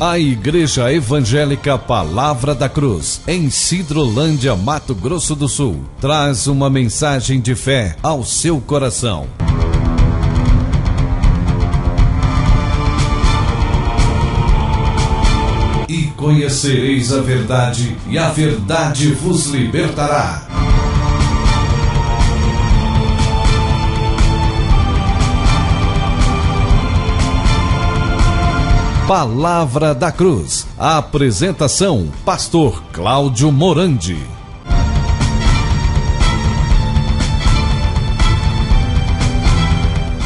A Igreja Evangélica Palavra da Cruz, em Sidrolândia, Mato Grosso do Sul, traz uma mensagem de fé ao seu coração. E conhecereis a verdade, e a verdade vos libertará. Palavra da Cruz. A apresentação, Pastor Cláudio Morandi.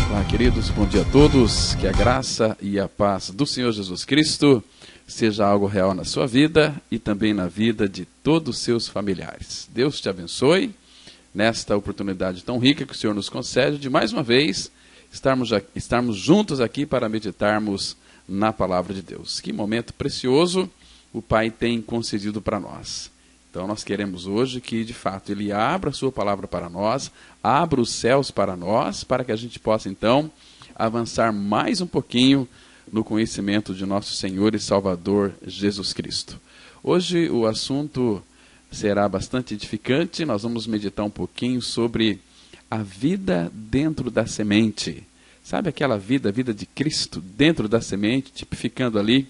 Olá, queridos, bom dia a todos. Que a graça e a paz do Senhor Jesus Cristo seja algo real na sua vida e também na vida de todos os seus familiares. Deus te nesta oportunidade tão rica que o Senhor nos concede de mais uma vez estarmos juntos aqui para meditarmos na palavra de Deus. Que momento precioso o Pai tem concedido para nós. Então nós queremos hoje que de fato Ele abra a sua palavra para nós, abra os céus para nós, para que a gente possa então avançar mais um pouquinho no conhecimento de nosso Senhor e Salvador Jesus Cristo. Hoje o assunto será bastante edificante. Nós vamos meditar um pouquinho sobre a vida dentro da semente. Sabe aquela vida, a vida de Cristo dentro da semente, tipificando ali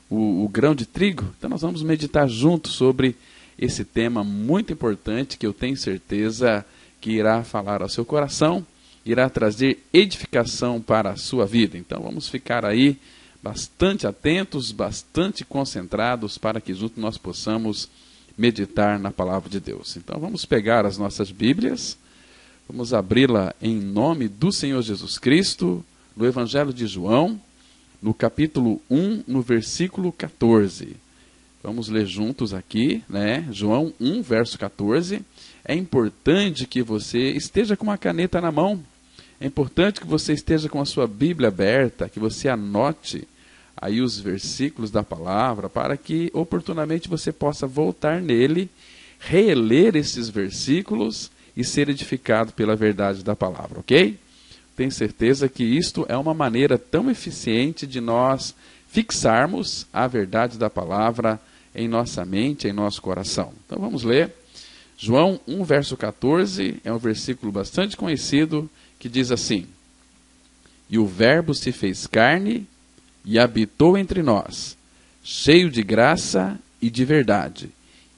o grão de trigo? Então nós vamos meditar juntos sobre esse tema muito importante que eu tenho certeza que irá falar ao seu coração, irá trazer edificação para a sua vida. Então vamos ficar aí bastante atentos, bastante concentrados para que juntos nós possamos meditar na palavra de Deus. Então vamos pegar as nossas Bíblias. Vamos abri-la em nome do Senhor Jesus Cristo, no Evangelho de João, no capítulo 1, no versículo 14. Vamos ler juntos aqui, né? João 1, verso 14. É importante que você esteja com uma caneta na mão. É importante que você esteja com a sua Bíblia aberta, que você anote aí os versículos da palavra, para que oportunamente você possa voltar nele, reler esses versículos e ser edificado pela verdade da palavra, ok? Tenho certeza que isto é uma maneira tão eficiente de nós fixarmos a verdade da palavra em nossa mente, em nosso coração. Então vamos ler. João 1, verso 14, é um versículo bastante conhecido, que diz assim: E o Verbo se fez carne e habitou entre nós, cheio de graça e de verdade,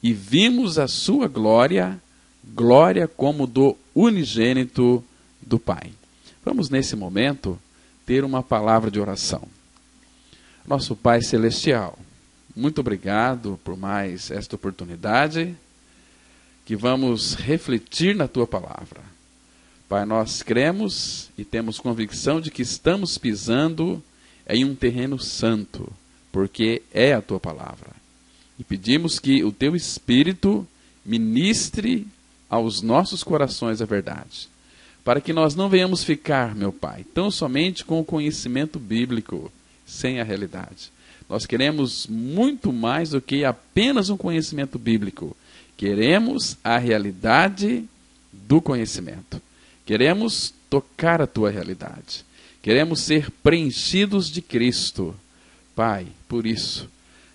e vimos a sua glória, glória como do unigênito do Pai. Vamos nesse momento ter uma palavra de oração. Nosso Pai Celestial, muito obrigado por mais esta oportunidade, que vamos refletir na Tua palavra. Pai, nós cremos e temos convicção de que estamos pisando em um terreno santo, porque é a Tua palavra. E pedimos que o Teu Espírito ministre aos nossos corações a verdade, para que nós não venhamos ficar, meu Pai, tão somente com o conhecimento bíblico, sem a realidade. Nós queremos muito mais do que apenas um conhecimento bíblico. Queremos a realidade do conhecimento. Queremos tocar a Tua realidade. Queremos ser preenchidos de Cristo. Pai, por isso,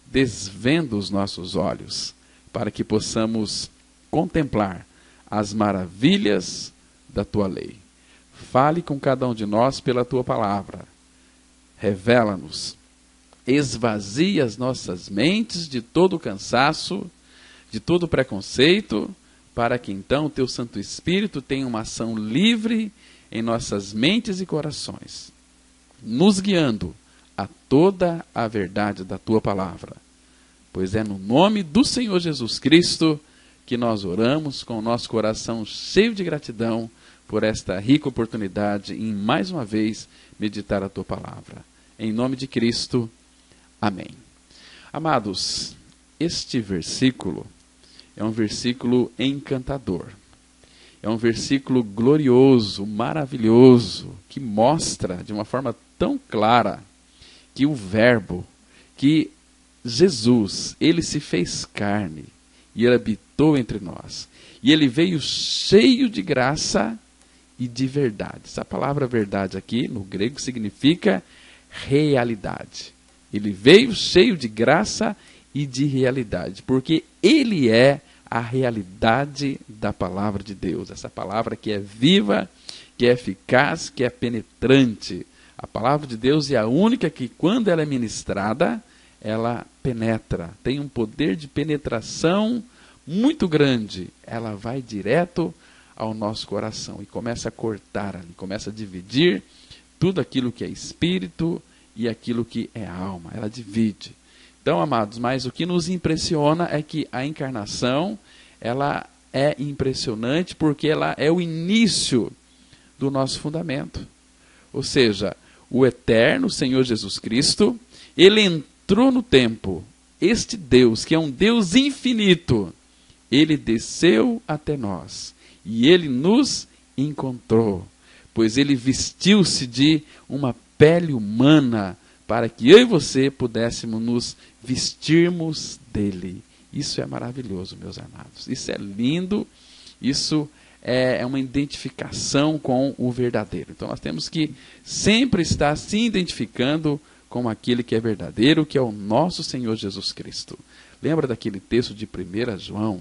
desvenda os nossos olhos, para que possamos contemplar as maravilhas da Tua lei. Fale com cada um de nós pela Tua palavra. Revela-nos. Esvazia as nossas mentes de todo o cansaço, de todo o preconceito, para que então o Teu Santo Espírito tenha uma ação livre em nossas mentes e corações, nos guiando a toda a verdade da Tua palavra. Pois é no nome do Senhor Jesus Cristo que nós oramos com o nosso coração cheio de gratidão por esta rica oportunidade em mais uma vez meditar a Tua palavra. Em nome de Cristo, amém. Amados, este versículo é um versículo encantador. É um versículo glorioso, maravilhoso, que mostra de uma forma tão clara que o Verbo, que Jesus, Ele se fez carne e Ele habitou entre nós. E Ele veio cheio de graça e de verdade. Essa palavra verdade aqui, no grego, significa realidade. Ele veio cheio de graça e de realidade, porque ele é a realidade da palavra de Deus. Essa palavra que é viva, que é eficaz, que é penetrante. A palavra de Deus é a única que, quando ela é ministrada, ela penetra. Tem um poder de penetração muito grande. Ela vai direto ao nosso coração e começa a cortar ali, começa a dividir tudo aquilo que é espírito e aquilo que é alma. Ela divide. Então, amados, mas o que nos impressiona é que a encarnação, ela é impressionante porque ela é o início do nosso fundamento. Ou seja, o eterno Senhor Jesus Cristo, ele entrou no tempo. Este Deus, que é um Deus infinito, ele desceu até nós e ele nos encontrou, pois ele vestiu-se de uma pele humana para que eu e você pudéssemos nos vestirmos dele. Isso é maravilhoso, meus amados. Isso é lindo, isso é uma identificação com o verdadeiro. Então nós temos que sempre estar se identificando com aquele que é verdadeiro, que é o nosso Senhor Jesus Cristo. Lembra daquele texto de 1 João?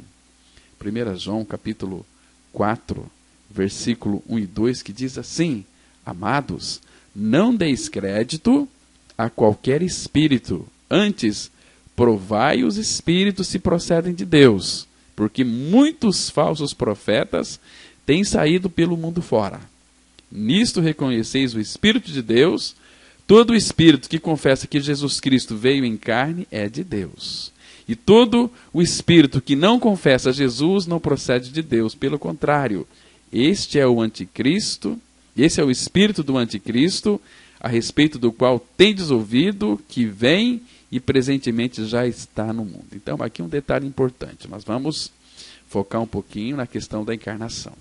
1 João capítulo 4, versículo 1 e 2, que diz assim: amados, não deis crédito a qualquer espírito, antes provai os espíritos se procedem de Deus, porque muitos falsos profetas têm saído pelo mundo fora. Nisto reconheceis o Espírito de Deus. Todo espírito que confessa que Jesus Cristo veio em carne é de Deus. E todo o espírito que não confessa Jesus não procede de Deus. Pelo contrário, este é o anticristo, esse é o espírito do anticristo, a respeito do qual tendes ouvido, que vem e presentemente já está no mundo. Então, aqui um detalhe importante. Nós vamos focar um pouquinho na questão da encarnação.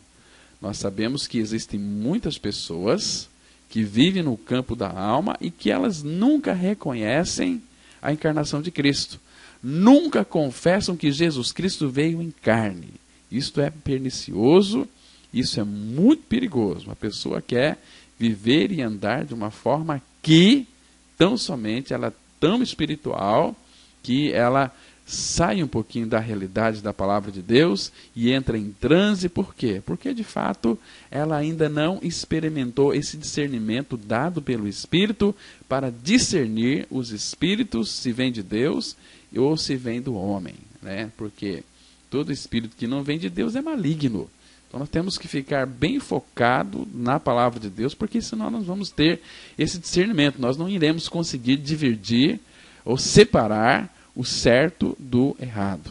Nós sabemos que existem muitas pessoas que vivem no campo da alma e que elas nunca reconhecem a encarnação de Cristo. Nunca confessam que Jesus Cristo veio em carne. Isto é pernicioso, isso é muito perigoso. Uma pessoa quer viver e andar de uma forma que, tão somente, ela é tão espiritual, que ela sai um pouquinho da realidade da palavra de Deus e entra em transe. Por quê? Porque, de fato, ela ainda não experimentou esse discernimento dado pelo Espírito para discernir os espíritos, se vem de Deus ou se vem do homem, né? Porque todo espírito que não vem de Deus é maligno. Então nós temos que ficar bem focado na palavra de Deus, porque senão nós vamos ter esse discernimento. Nós não iremos conseguir dividir ou separar o certo do errado,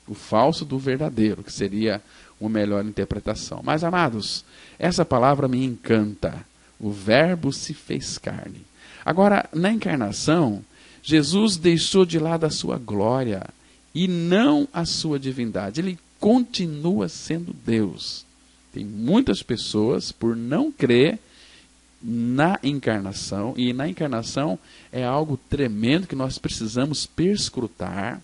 o falso do verdadeiro, que seria uma melhor interpretação. Mas, amados, essa palavra me encanta. O Verbo se fez carne. Agora, na encarnação, Jesus deixou de lado a sua glória e não a sua divindade. Ele continua sendo Deus. Tem muitas pessoas, por não crer na encarnação, e na encarnação é algo tremendo que nós precisamos perscrutar,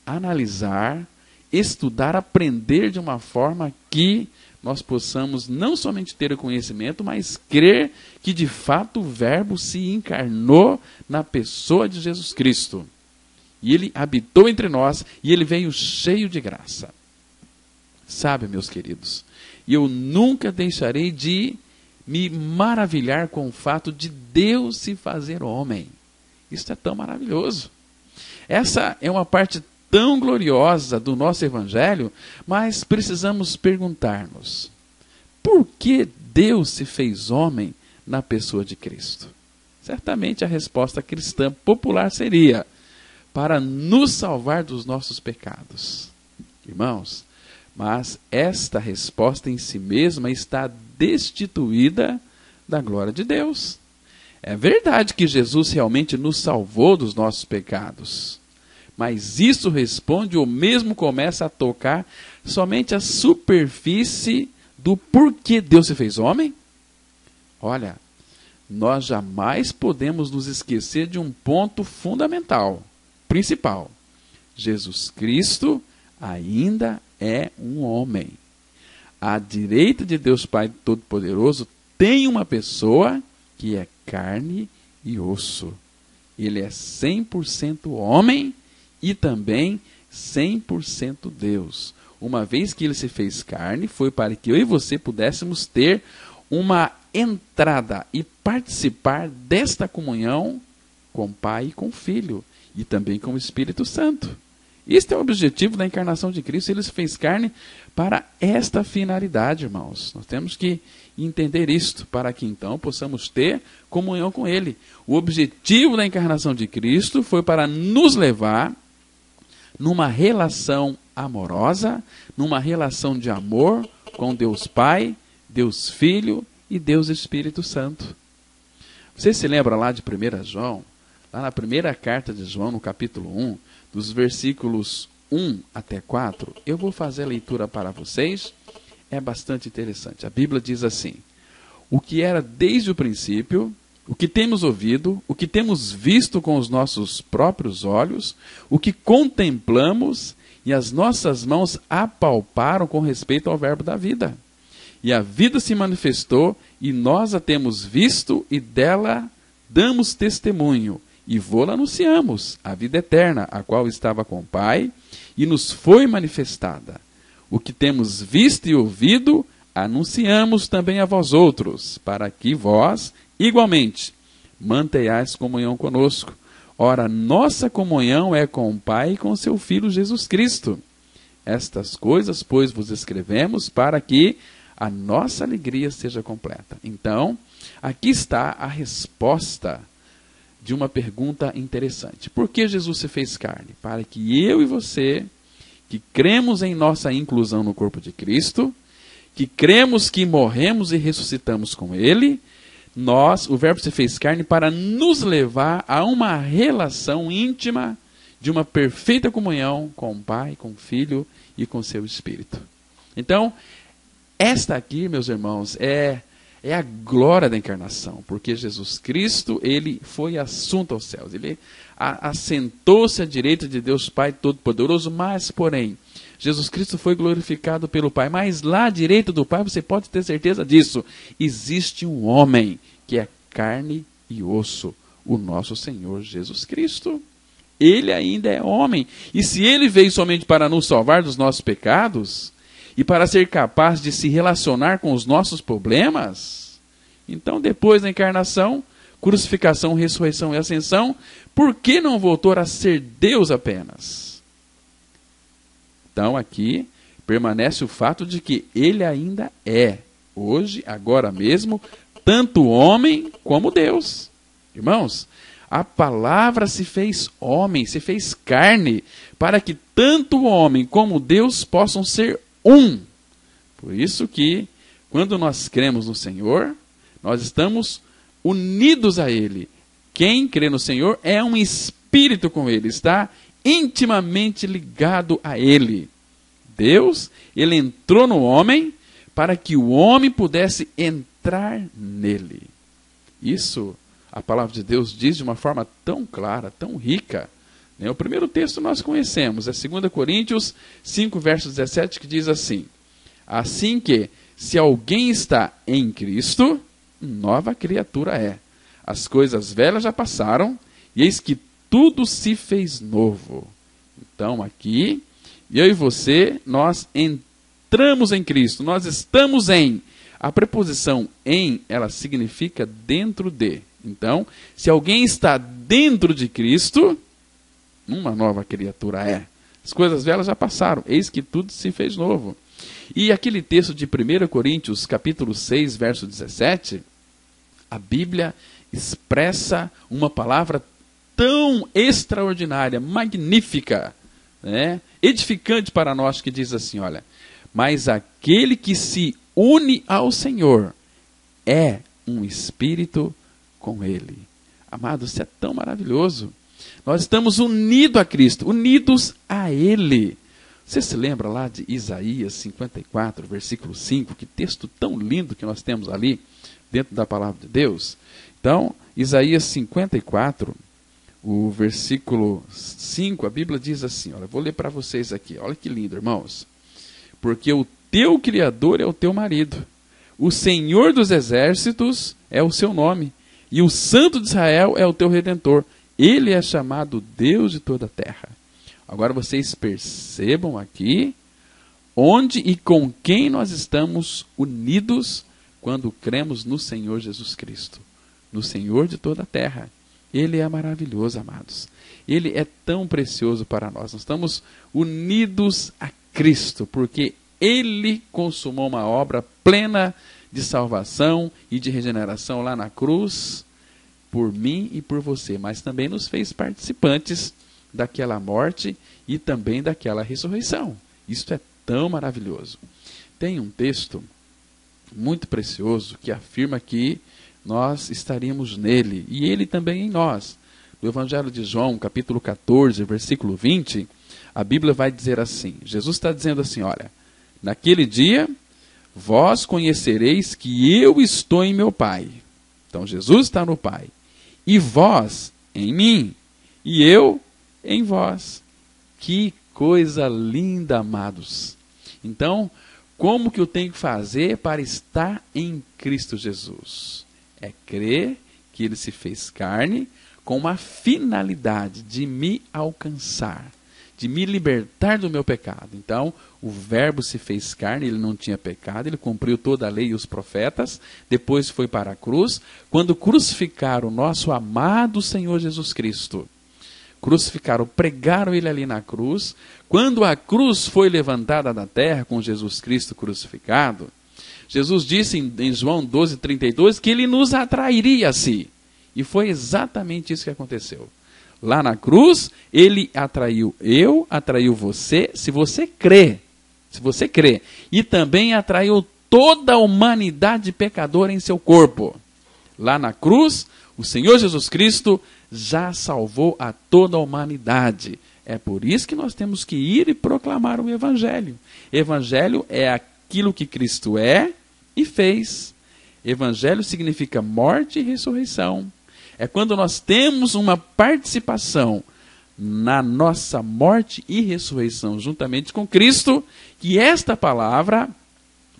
analisar, estudar, aprender de uma forma que nós possamos não somente ter o conhecimento, mas crer que de fato o Verbo se encarnou na pessoa de Jesus Cristo. E ele habitou entre nós e ele veio cheio de graça. Sabe, meus queridos, eu nunca deixarei de me maravilhar com o fato de Deus se fazer homem. Isso é tão maravilhoso. Essa é uma parte tão gloriosa do nosso Evangelho, mas precisamos perguntar-nos: por que Deus se fez homem na pessoa de Cristo? Certamente a resposta cristã popular seria: para nos salvar dos nossos pecados. Irmãos, mas esta resposta em si mesma está destituída da glória de Deus. É verdade que Jesus realmente nos salvou dos nossos pecados, mas isso responde ou mesmo começa a tocar somente a superfície do porquê Deus se fez homem? Olha, nós jamais podemos nos esquecer de um ponto fundamental, principal. Jesus Cristo ainda é um homem. À direita de Deus Pai Todo-Poderoso tem uma pessoa que é carne e osso, Ele é 100% homem e também 100% Deus. Uma vez que ele se fez carne, foi para que eu e você pudéssemos ter uma entrada e participar desta comunhão com o Pai e com o Filho, e também com o Espírito Santo. Este é o objetivo da encarnação de Cristo. Ele se fez carne para esta finalidade, irmãos. Nós temos que entender isto, para que então possamos ter comunhão com Ele. O objetivo da encarnação de Cristo foi para nos levar numa relação amorosa, numa relação de amor com Deus Pai, Deus Filho e Deus Espírito Santo. Você se lembra lá de 1 João? Lá na primeira carta de João, no capítulo 1, dos versículos 1 até 4, eu vou fazer a leitura para vocês. É bastante interessante. A Bíblia diz assim: o que era desde o princípio, o que temos ouvido, o que temos visto com os nossos próprios olhos, o que contemplamos e as nossas mãos apalparam com respeito ao verbo da vida. E a vida se manifestou e nós a temos visto e dela damos testemunho. E vô-la anunciamos, a vida eterna, a qual estava com o Pai, e nos foi manifestada. O que temos visto e ouvido, anunciamos também a vós outros, para que vós, igualmente, mantenhais comunhão conosco. Ora, nossa comunhão é com o Pai e com seu Filho Jesus Cristo. Estas coisas, pois, vos escrevemos para que a nossa alegria seja completa. Então, aqui está a resposta de uma pergunta interessante. Por que Jesus se fez carne? Para que eu e você, que cremos em nossa inclusão no corpo de Cristo, que cremos que morremos e ressuscitamos com Ele, o Verbo se fez carne para nos levar a uma relação íntima de uma perfeita comunhão com o Pai, com o Filho e com o seu Espírito. Então, esta aqui, meus irmãos, é a glória da encarnação, porque Jesus Cristo, ele foi assunto aos céus, ele assentou-se à direita de Deus Pai Todo-Poderoso, mas, porém, Jesus Cristo foi glorificado pelo Pai, mas lá à direita do Pai, você pode ter certeza disso, existe um homem que é carne e osso, o nosso Senhor Jesus Cristo. Ele ainda é homem, e se ele veio somente para nos salvar dos nossos pecados, e para ser capaz de se relacionar com os nossos problemas, então depois da encarnação, crucificação, ressurreição e ascensão, por que não voltou a ser Deus apenas? Então aqui permanece o fato de que ele ainda é, hoje, agora mesmo, tanto homem como Deus. Irmãos, a palavra se fez homem, se fez carne, para que tanto o homem como Deus possam ser um. Por isso que, quando nós cremos no Senhor, nós estamos unidos a Ele. Quem crê no Senhor é um espírito com Ele, está intimamente ligado a Ele. Deus, Ele entrou no homem para que o homem pudesse entrar nele. Isso, a palavra de Deus diz de uma forma tão clara, tão rica. O primeiro texto nós conhecemos, é 2 Coríntios 5, verso 17, que diz assim: assim que, se alguém está em Cristo, nova criatura é. As coisas velhas já passaram, e eis que tudo se fez novo. Então aqui, eu e você, nós entramos em Cristo, nós estamos em. A preposição em, ela significa dentro de. Então, se alguém está dentro de Cristo, uma nova criatura é. As coisas velhas já passaram, eis que tudo se fez novo. E aquele texto de 1 Coríntios, capítulo 6, verso 17, a Bíblia expressa uma palavra tão extraordinária, magnífica, né? Edificante para nós, que diz assim, olha: mas aquele que se une ao Senhor é um espírito com Ele. Amados, isso é tão maravilhoso. Nós estamos unidos a Cristo, unidos a Ele. Você se lembra lá de Isaías 54, versículo 5? Que texto tão lindo que nós temos ali, dentro da palavra de Deus. Então, Isaías 54, o versículo 5, a Bíblia diz assim, olha, vou ler para vocês aqui, olha que lindo, irmãos. Porque o teu Criador é o teu marido, o Senhor dos exércitos é o seu nome, e o Santo de Israel é o teu Redentor. Ele é chamado Deus de toda a terra. Agora vocês percebam aqui onde e com quem nós estamos unidos quando cremos no Senhor Jesus Cristo, no Senhor de toda a terra. Ele é maravilhoso, amados. Ele é tão precioso para nós. Nós estamos unidos a Cristo, porque Ele consumou uma obra plena de salvação e de regeneração lá na cruz, por mim e por você, mas também nos fez participantes daquela morte e também daquela ressurreição. Isso é tão maravilhoso. Tem um texto muito precioso que afirma que nós estaríamos nele e ele também em nós. No Evangelho de João, capítulo 14, versículo 20, a Bíblia vai dizer assim, Jesus está dizendo assim, olha, naquele dia vós conhecereis que eu estou em meu Pai. Então Jesus está no Pai. E vós em mim, e eu em vós. Que coisa linda, amados. Então, como que eu tenho que fazer para estar em Cristo Jesus? É crer que Ele se fez carne com uma finalidade de me alcançar, de me libertar do meu pecado. Então, o Verbo se fez carne, Ele não tinha pecado, Ele cumpriu toda a lei e os profetas, depois foi para a cruz. Quando crucificaram o nosso amado Senhor Jesus Cristo, crucificaram, pregaram Ele ali na cruz. Quando a cruz foi levantada da terra com Jesus Cristo crucificado, Jesus disse em João 12:32 que Ele nos atrairia a si. E foi exatamente isso que aconteceu. Lá na cruz, Ele atraiu atraiu você, se você crê. Se você crê. E também atraiu toda a humanidade pecadora em seu corpo. Lá na cruz, o Senhor Jesus Cristo já salvou a toda a humanidade. É por isso que nós temos que ir e proclamar o Evangelho. Evangelho é aquilo que Cristo é e fez. Evangelho significa morte e ressurreição. É quando nós temos uma participação na nossa morte e ressurreição juntamente com Cristo, que esta palavra,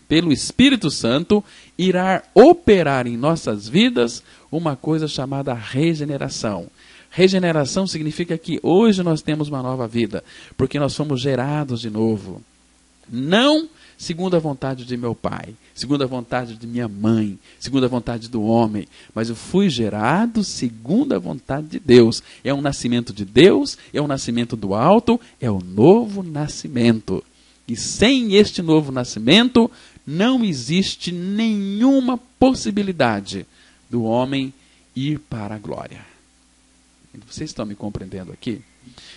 pelo Espírito Santo, irá operar em nossas vidas uma coisa chamada regeneração. Regeneração significa que hoje nós temos uma nova vida, porque nós fomos gerados de novo. Não segundo a vontade de meu pai, segundo a vontade de minha mãe, segundo a vontade do homem, mas eu fui gerado segundo a vontade de Deus. É um nascimento de Deus, é um nascimento do alto, é o novo nascimento. E sem este novo nascimento, não existe nenhuma possibilidade do homem ir para a glória. Vocês estão me compreendendo aqui?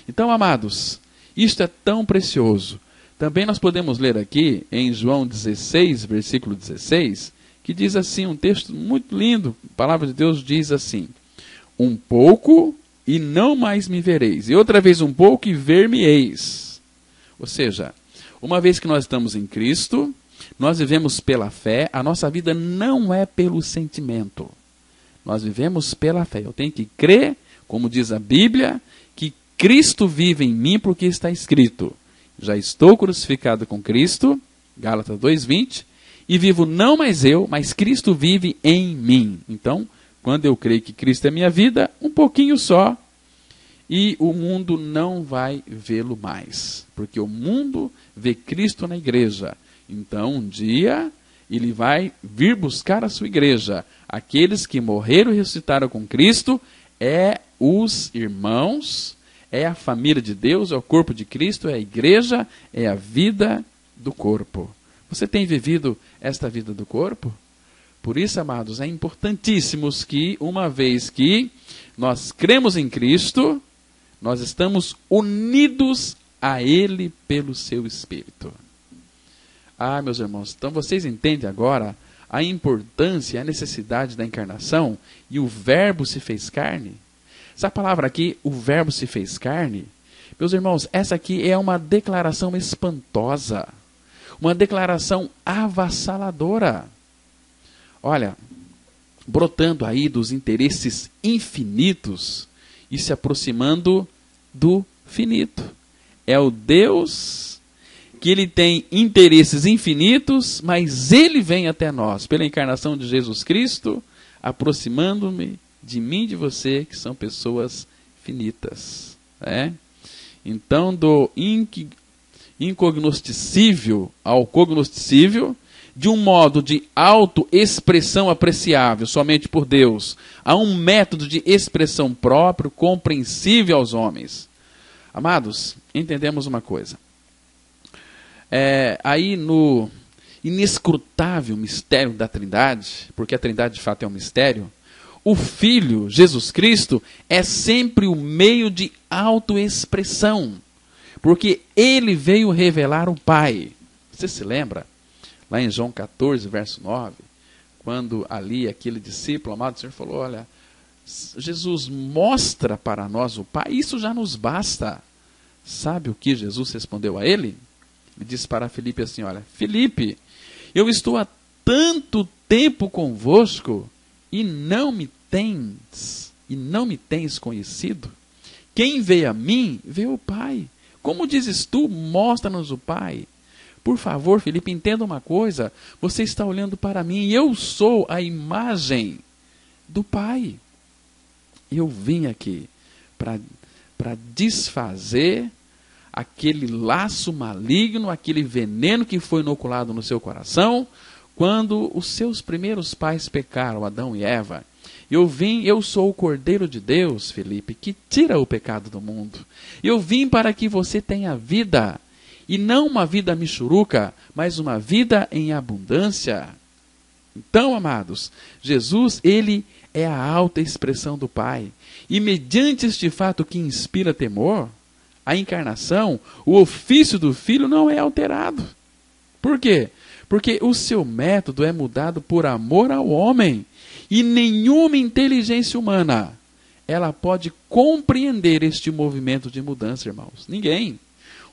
Então, amados, isto é tão precioso. Também nós podemos ler aqui em João 16, versículo 16, que diz assim, um texto muito lindo, a palavra de Deus diz assim, um pouco e não mais me vereis, e outra vez um pouco e ver-me-eis. Ou seja, uma vez que nós estamos em Cristo, nós vivemos pela fé, a nossa vida não é pelo sentimento. Nós vivemos pela fé. Eu tenho que crer, como diz a Bíblia, que Cristo vive em mim porque está escrito. Já estou crucificado com Cristo, Gálatas 2:20, e vivo não mais eu, mas Cristo vive em mim. Então, quando eu creio que Cristo é minha vida, um pouquinho só, e o mundo não vai vê-lo mais, porque o mundo vê Cristo na igreja. Então, um dia, Ele vai vir buscar a sua igreja. Aqueles que morreram e ressuscitaram com Cristo, é os irmãos, é a família de Deus, é o corpo de Cristo, é a igreja, é a vida do corpo. Você tem vivido esta vida do corpo? Por isso, amados, é importantíssimo que, uma vez que nós cremos em Cristo, nós estamos unidos a Ele pelo seu Espírito. Ah, meus irmãos, então vocês entendem agora a importância, a necessidade da encarnação e o Verbo se fez carne? Essa palavra aqui, o Verbo se fez carne, meus irmãos, essa aqui é uma declaração espantosa, uma declaração avassaladora. Olha, brotando aí dos interesses infinitos e se aproximando do finito. É o Deus que Ele tem interesses infinitos, mas Ele vem até nós, pela encarnação de Jesus Cristo, aproximando-me de mim e de você, que são pessoas finitas. Né? Então, do incognoscível ao cognoscível, de um modo de autoexpressão apreciável somente por Deus, a um método de expressão próprio, compreensível aos homens. Amados, entendemos uma coisa. Aí no inescrutável mistério da Trindade, porque a Trindade de fato é um mistério, o Filho, Jesus Cristo, é sempre o meio de autoexpressão, porque ele veio revelar o Pai. Você se lembra? Lá em João 14, verso 9, quando ali aquele discípulo, amado, o Senhor falou, olha, Jesus mostra para nós o Pai, isso já nos basta. Sabe o que Jesus respondeu a ele? Ele disse para Filipe assim, olha, Filipe, eu estou há tanto tempo convosco e não me tens conhecido. Quem vê a mim, vê o Pai. Como dizes tu, mostra-nos o Pai. Por favor, Filipe, entenda uma coisa. Você está olhando para mim e eu sou a imagem do Pai. Eu vim aqui para desfazer aquele laço maligno, aquele veneno que foi inoculado no seu coração, quando os seus primeiros pais pecaram, Adão e Eva. Eu sou o Cordeiro de Deus, Filipe, que tira o pecado do mundo. Eu vim para que você tenha vida, e não uma vida michuruca, mas uma vida em abundância. Então, amados, Jesus, ele é a alta expressão do Pai. E mediante este fato que inspira temor, a encarnação, o ofício do Filho não é alterado. Por quê? Porque o seu método é mudado por amor ao homem. E nenhuma inteligência humana, ela pode compreender este movimento de mudança, irmãos. Ninguém.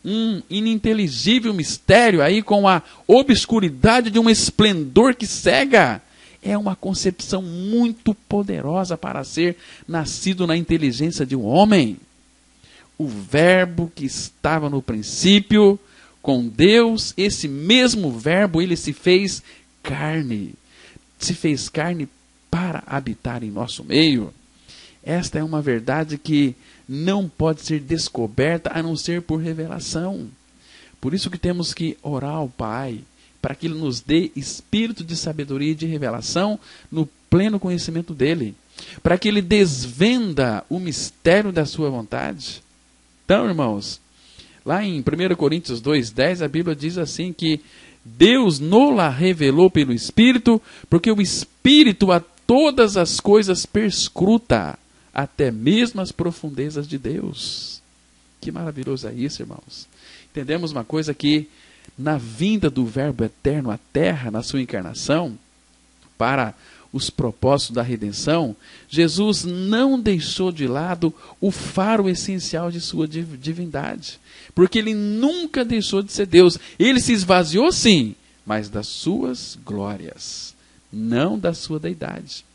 Um ininteligível mistério aí com a obscuridade de um esplendor que cega. É uma concepção muito poderosa para ser nascido na inteligência de um homem. O verbo que estava no princípio com Deus, esse mesmo verbo, ele se fez carne. Se fez carne para habitar em nosso meio. Esta é uma verdade que não pode ser descoberta a não ser por revelação. Por isso que temos que orar ao Pai, para que Ele nos dê espírito de sabedoria e de revelação no pleno conhecimento dEle, para que Ele desvenda o mistério da sua vontade. Então, irmãos, lá em 1 Coríntios 2,10, a Bíblia diz assim que Deus nos-la revelou pelo Espírito, porque o Espírito a todas as coisas perscruta, até mesmo as profundezas de Deus. Que maravilhoso é isso, irmãos. Entendemos uma coisa que na vinda do Verbo eterno à Terra, na sua encarnação, para os propósitos da redenção, Jesus não deixou de lado o faro essencial de sua divindade. Porque ele nunca deixou de ser Deus. Ele se esvaziou sim, mas das suas glórias, não da sua deidade.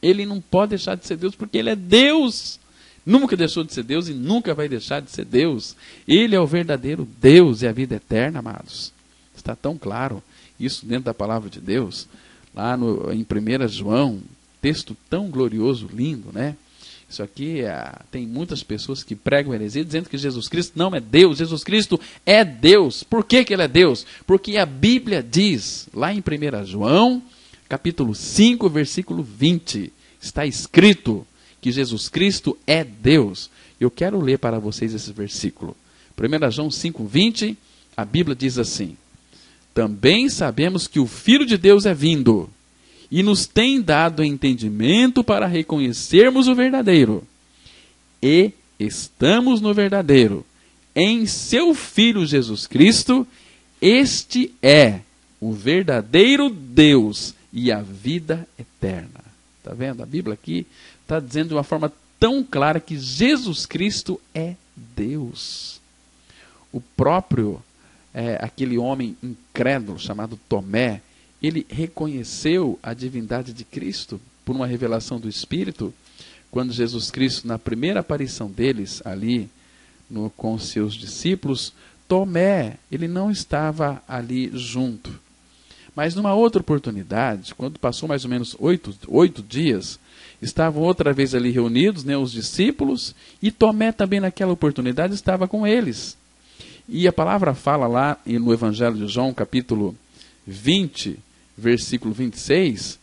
Ele não pode deixar de ser Deus porque ele é Deus. Nunca deixou de ser Deus e nunca vai deixar de ser Deus. Ele é o verdadeiro Deus e a vida eterna, amados. Está tão claro isso dentro da palavra de Deus. Lá em 1 João, texto tão glorioso, lindo, né? Isso aqui, tem muitas pessoas que pregam heresia dizendo que Jesus Cristo não é Deus. Jesus Cristo é Deus. Por que ele é Deus? Porque a Bíblia diz, lá em 1 João, capítulo 5, versículo 20, está escrito que Jesus Cristo é Deus. Eu quero ler para vocês esse versículo. 1 João 5, 20, a Bíblia diz assim: também sabemos que o Filho de Deus é vindo, e nos tem dado entendimento para reconhecermos o verdadeiro. E estamos no verdadeiro. Em seu Filho Jesus Cristo, este é o verdadeiro Deus e a vida eterna. Está vendo? A Bíblia aqui está dizendo de uma forma tão clara que Jesus Cristo é Deus. O próprio aquele homem incrédulo chamado Tomé, ele reconheceu a divindade de Cristo por uma revelação do Espírito, quando Jesus Cristo, na primeira aparição deles ali com seus discípulos, Tomé, ele não estava ali junto. Mas numa outra oportunidade, quando passou mais ou menos 8 dias, estavam outra vez ali reunidos, né, os discípulos, e Tomé também naquela oportunidade estava com eles. E a palavra fala lá no Evangelho de João, capítulo 20, versículo 26,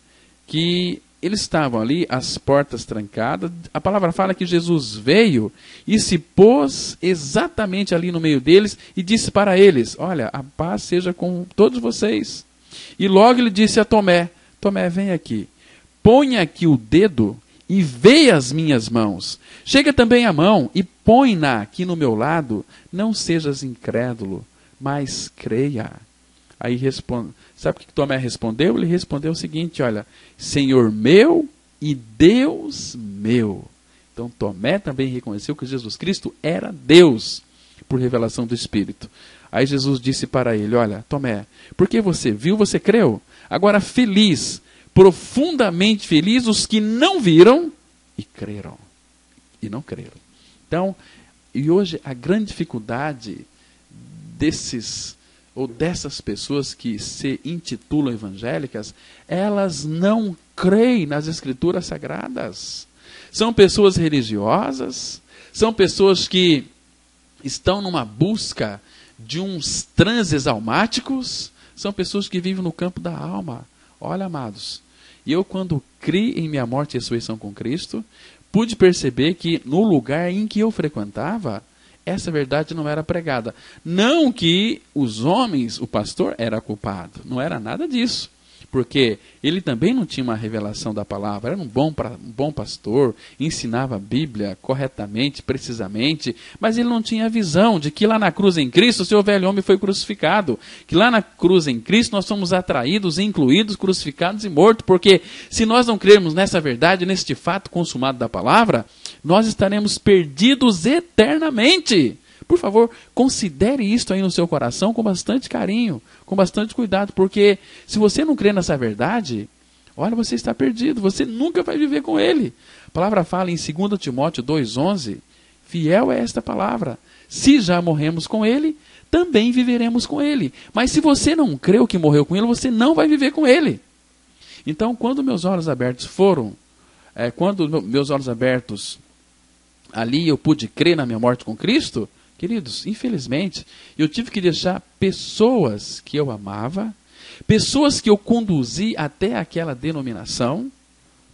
que eles estavam ali, as portas trancadas. A palavra fala que Jesus veio e se pôs exatamente ali no meio deles e disse para eles: olha, a paz seja com todos vocês. E logo ele disse a Tomé: Tomé, vem aqui, põe aqui o dedo e vê as minhas mãos. Chega também a mão e põe-na aqui no meu lado. Não sejas incrédulo, mas creia. Aí sabe o que Tomé respondeu? Ele respondeu o seguinte: olha, Senhor meu e Deus meu. Então Tomé também reconheceu que Jesus Cristo era Deus, por revelação do Espírito. Aí Jesus disse para ele: olha, Tomé, porque você viu, você creu. Agora feliz, profundamente feliz os que não viram e creram. E não creram. Então, e hoje a grande dificuldade dessas pessoas que se intitulam evangélicas, elas não creem nas Escrituras Sagradas. São pessoas religiosas, são pessoas que estão numa busca de uns transes almáticos, são pessoas que vivem no campo da alma. Olha, amados, eu quando criei em minha morte e ressurreição com Cristo, pude perceber que no lugar em que eu frequentava, essa verdade não era pregada. Não que os homens, o pastor era culpado, não era nada disso. Porque ele também não tinha uma revelação da palavra, era um bom pastor, ensinava a Bíblia corretamente, precisamente, mas ele não tinha a visão de que lá na cruz em Cristo o seu velho homem foi crucificado, que lá na cruz em Cristo nós somos atraídos, incluídos, crucificados e mortos, porque se nós não crermos nessa verdade, neste fato consumado da palavra, nós estaremos perdidos eternamente. Por favor, considere isto aí no seu coração com bastante carinho, com bastante cuidado, porque se você não crê nessa verdade, olha, você está perdido, você nunca vai viver com ele. A palavra fala em 2 Timóteo 2,11, fiel é esta palavra: se já morremos com ele, também viveremos com ele. Mas se você não creu que morreu com ele, você não vai viver com ele. Então, quando meus olhos abertos ali eu pude crer na minha morte com Cristo, queridos, infelizmente, eu tive que deixar pessoas que eu amava, pessoas que eu conduzi até aquela denominação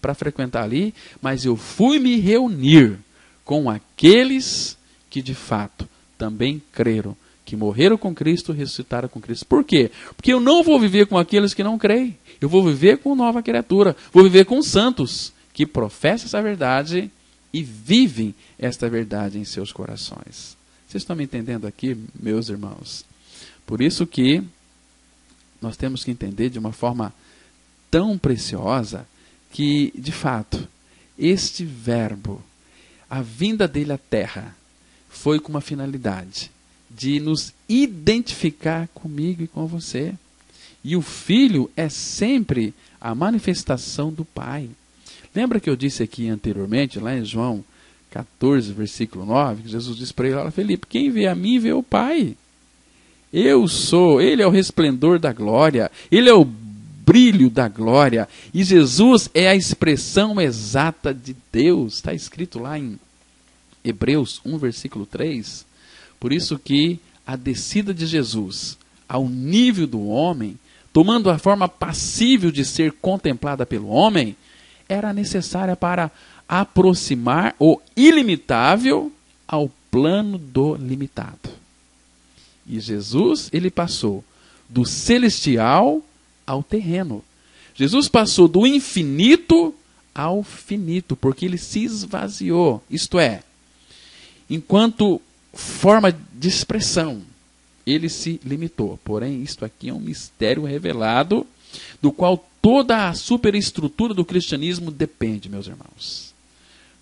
para frequentar ali, mas eu fui me reunir com aqueles que de fato também creram, que morreram com Cristo, ressuscitaram com Cristo. Por quê? Porque eu não vou viver com aqueles que não creem, eu vou viver com nova criatura, vou viver com santos que professam essa verdade e vivem esta verdade em seus corações. Vocês estão me entendendo aqui, meus irmãos? Por isso que nós temos que entender de uma forma tão preciosa que, de fato, este verbo, a vinda dele à terra, foi com uma finalidade de nos identificar comigo e com você. E o Filho é sempre a manifestação do Pai. Lembra que eu disse aqui anteriormente, lá em João 14, versículo 9, que Jesus disse para ele: olha, Felipe, quem vê a mim vê o Pai. Ele é o resplendor da glória, ele é o brilho da glória, e Jesus é a expressão exata de Deus. Está escrito lá em Hebreus 1, versículo 3. Por isso que a descida de Jesus ao nível do homem, tomando a forma passível de ser contemplada pelo homem, era necessária para aproximar o ilimitável ao plano do limitado. E Jesus, ele passou do celestial ao terreno. Jesus passou do infinito ao finito, porque ele se esvaziou. Isto é, enquanto forma de expressão, ele se limitou. Porém, isto aqui é um mistério revelado, do qual toda a superestrutura do cristianismo depende, meus irmãos.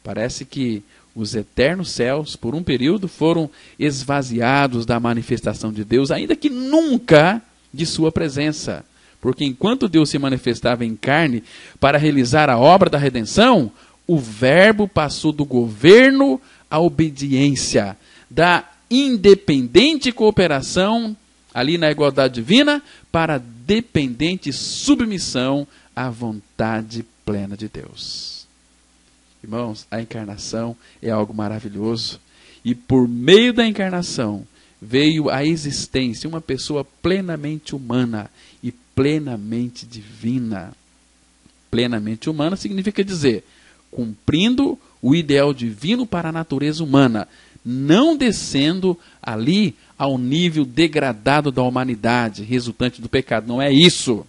Parece que os eternos céus, por um período, foram esvaziados da manifestação de Deus, ainda que nunca de sua presença. Porque enquanto Deus se manifestava em carne para realizar a obra da redenção, o Verbo passou do governo à obediência, da independente cooperação ali na igualdade divina, para dependente submissão à vontade plena de Deus. Irmãos, a encarnação é algo maravilhoso. E por meio da encarnação, veio à existência uma pessoa plenamente humana e plenamente divina. Plenamente humana significa dizer, cumprindo o ideal divino para a natureza humana, não descendo ali ao nível degradado da humanidade, resultante do pecado. Não é isso.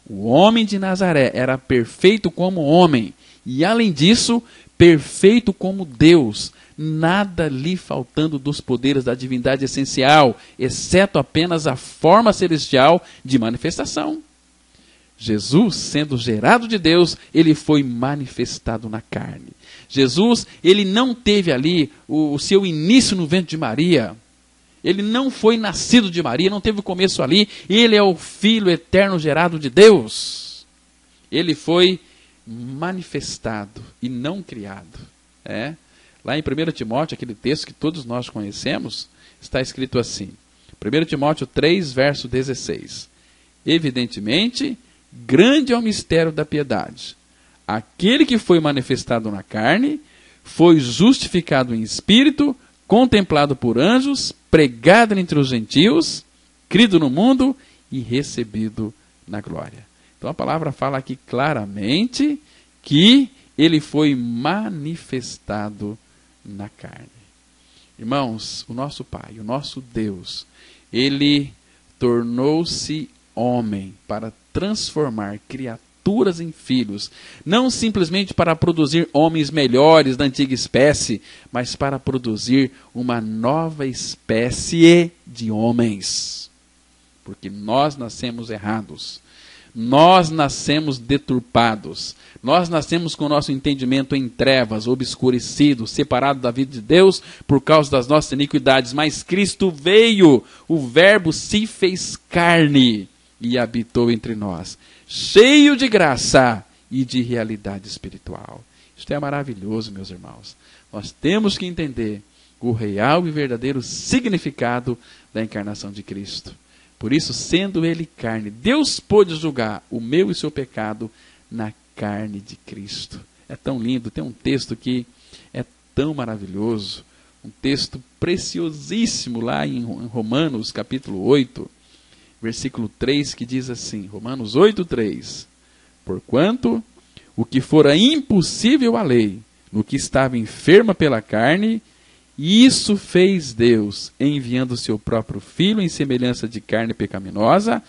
O homem de Nazaré era perfeito como homem, e além disso, perfeito como Deus, nada lhe faltando dos poderes da divindade essencial, exceto apenas a forma celestial de manifestação. Jesus, sendo gerado de Deus, ele foi manifestado na carne. Jesus, ele não teve ali o seu início no ventre de Maria. Ele não foi nascido de Maria, não teve o começo ali. Ele é o Filho eterno gerado de Deus. Ele foi manifestado e não criado. Lá em 1 Timóteo, aquele texto que todos nós conhecemos, está escrito assim. 1 Timóteo 3, verso 16. Evidentemente, grande é o mistério da piedade. Aquele que foi manifestado na carne, foi justificado em espírito, contemplado por anjos, pregado entre os gentios, crido no mundo e recebido na glória. Então a palavra fala aqui claramente que ele foi manifestado na carne. Irmãos, o nosso Pai, o nosso Deus, ele tornou-se homem para transformar criaturas em filhos, não simplesmente para produzir homens melhores da antiga espécie, mas para produzir uma nova espécie de homens. Porque nós nascemos errados, nós nascemos deturpados, nós nascemos com o nosso entendimento em trevas, obscurecido, separado da vida de Deus por causa das nossas iniquidades, mas Cristo veio, o Verbo se fez carne e habitou entre nós, cheio de graça e de realidade espiritual. Isto é maravilhoso, meus irmãos. Nós temos que entender o real e verdadeiro significado da encarnação de Cristo. Por isso, sendo ele carne, Deus pôde julgar o meu e o seu pecado na carne de Cristo. É tão lindo, tem um texto que é tão maravilhoso, um texto preciosíssimo lá em Romanos capítulo 8, versículo 3, que diz assim, Romanos 8, 3, porquanto o que fora impossível à lei, no que estava enferma pela carne, isso fez Deus, enviando o seu próprio Filho em semelhança de carne pecaminosa,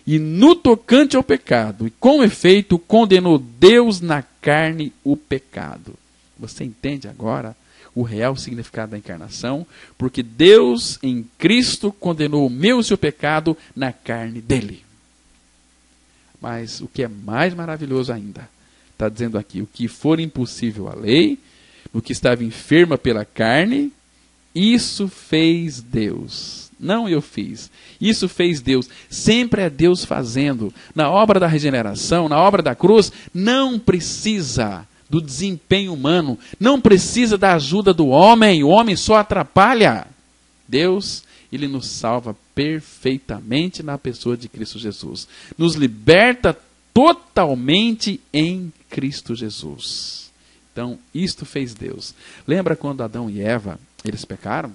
e no tocante ao pecado, e com efeito condenou Deus na carne o pecado. Você entende agora o real significado da encarnação? Porque Deus em Cristo condenou o meu e o seu pecado na carne dele. Mas o que é mais maravilhoso ainda, está dizendo aqui, o que for impossível à lei, no que estava enferma pela carne, isso fez Deus. Não eu fiz. Isso fez Deus. Sempre é Deus fazendo. Na obra da regeneração, na obra da cruz, não precisa do desempenho humano. Não precisa da ajuda do homem. O homem só atrapalha. Deus, ele nos salva perfeitamente na pessoa de Cristo Jesus. Nos liberta totalmente em Cristo Jesus. Então, isto fez Deus. Lembra quando Adão e Eva, eles pecaram?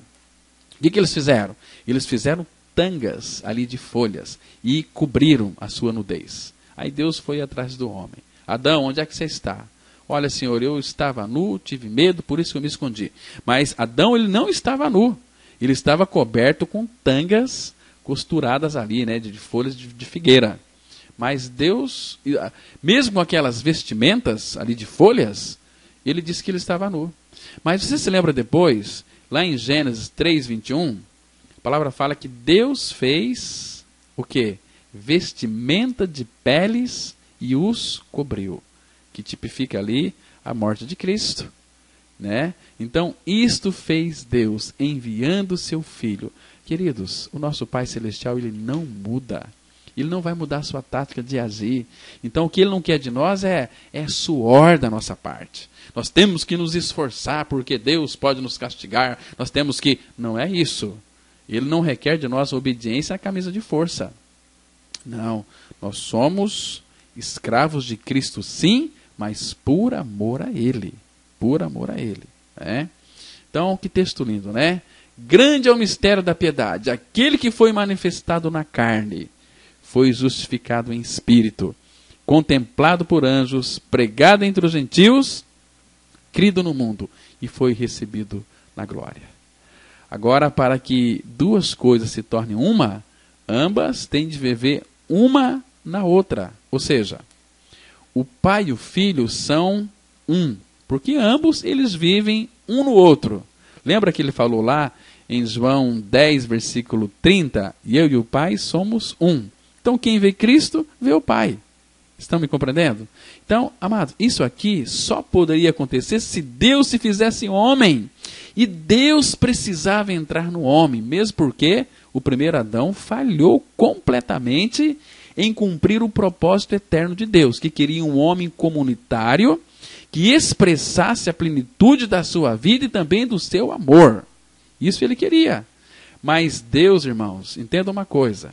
O que eles fizeram? Eles fizeram tangas ali de folhas e cobriram a sua nudez. Aí Deus foi atrás do homem. Adão, onde é que você está? Olha, Senhor, eu estava nu, tive medo, por isso eu me escondi. Mas Adão, ele não estava nu. Ele estava coberto com tangas costuradas ali, né, de folhas de figueira. Mas Deus, mesmo com aquelas vestimentas ali de folhas, ele disse que ele estava nu. Mas você se lembra depois, lá em Gênesis 3:21, a palavra fala que Deus fez o quê? Vestimenta de peles e os cobriu, que tipifica ali a morte de Cristo, né? Então, isto fez Deus enviando o seu Filho. Queridos, o nosso Pai Celestial, ele não muda. Ele não vai mudar a sua tática de agir. Então, o que ele não quer de nós é suor da nossa parte. Nós temos que nos esforçar, porque Deus pode nos castigar. Nós temos que... Não é isso. Ele não requer de nós obediência à camisa de força. Não, nós somos escravos de Cristo sim, mas por amor a Ele. Por amor a Ele. Né? Então, que texto lindo, né? Grande é o mistério da piedade. Aquele que foi manifestado na carne, foi justificado em espírito, contemplado por anjos, pregado entre os gentios, crido no mundo e foi recebido na glória. Agora, para que duas coisas se tornem uma, ambas têm de viver uma na outra. Ou seja, o pai e o filho são um, porque ambos eles vivem um no outro. Lembra que ele falou lá em João 10, versículo 30? E eu e o pai somos um. Então quem vê Cristo, vê o pai. Estão me compreendendo? Então, amados, isso aqui só poderia acontecer se Deus se fizesse homem. E Deus precisava entrar no homem, mesmo porque o primeiro Adão falhou completamente em cumprir o propósito eterno de Deus, que queria um homem comunitário, que expressasse a plenitude da sua vida e também do seu amor. Isso ele queria. Mas Deus, irmãos, entenda uma coisa,